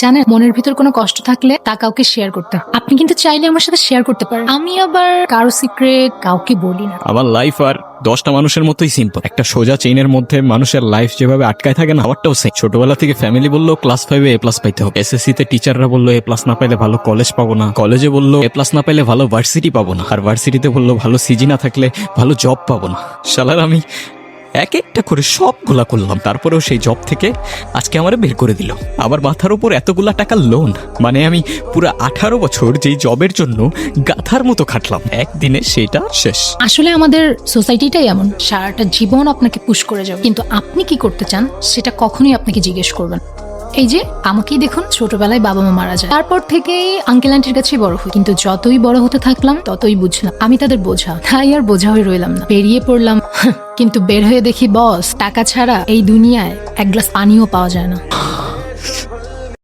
জানেন, মনের ভিতর কোনো কষ্ট থাকলে তা কাউকে শেয়ার করতে হয়। আপনি কিন্তু চাইলে আমার সাথে শেয়ার করতে পারেন। আমি আবার কারো সিক্রেট কাউকে বলি না। আমার লাইফ আর 10টা মানুষের মতোই সিম্পল। একটা সোজা চেইনের মধ্যে মানুষের লাইফ যেভাবে আটকায় থাকে না, আমারটাও সেম। ছোটবেলা থেকে ফ্যামিলি বললো ক্লাস 5-এ A+ পাইতে হবে, SSC তে টিচাররা বললো A+ না পাইলে ভালো কলেজ পাবো না, কলেজে বললো A+ না পাইলে ভালো ভার্সিটি পাবো না, আর ভার্সিটিতে বললো ভালো সিজি না থাকলে ভালো জব পাবো না। শালার আমি এক একটা করে সবগুলা করলাম, তারপরেও সেই জব থেকে আজকে আমারে বের করে দিল। আমার মাথার উপর এতগুলা টাকার লোন, মানে আমি পুরো 18 বছর যেই জবের জন্য গাধার মতো খাটলাম, একদিনে সেটা শেষ। আসলে আমাদের সোসাইটিটাই এমন, সারাটা জীবন আপনাকে পুশ করে যাবে, কিন্তু আপনি কি করতে চান সেটা কখনোই আপনাকে জিজ্ঞেস করবেন। এই যে আমাকেই দেখুন, ছোটবেলায় বাবা মা মারা যায়, তারপর থেকেই আঙ্কেল আন্টির কাছে বড় হই, কিন্তু যতই বড় হতে থাকলাম ততই বুঝলাম আমি তাদের বোঝা, তাই আর বোঝা হয়ে রইলাম না, বেরিয়ে পড়লাম। কিন্তু বের হয়ে দেখি বস, টাকা ছাড়া এই দুনিয়ায় এক গ্লাস পানিও পাওয়া যায় না।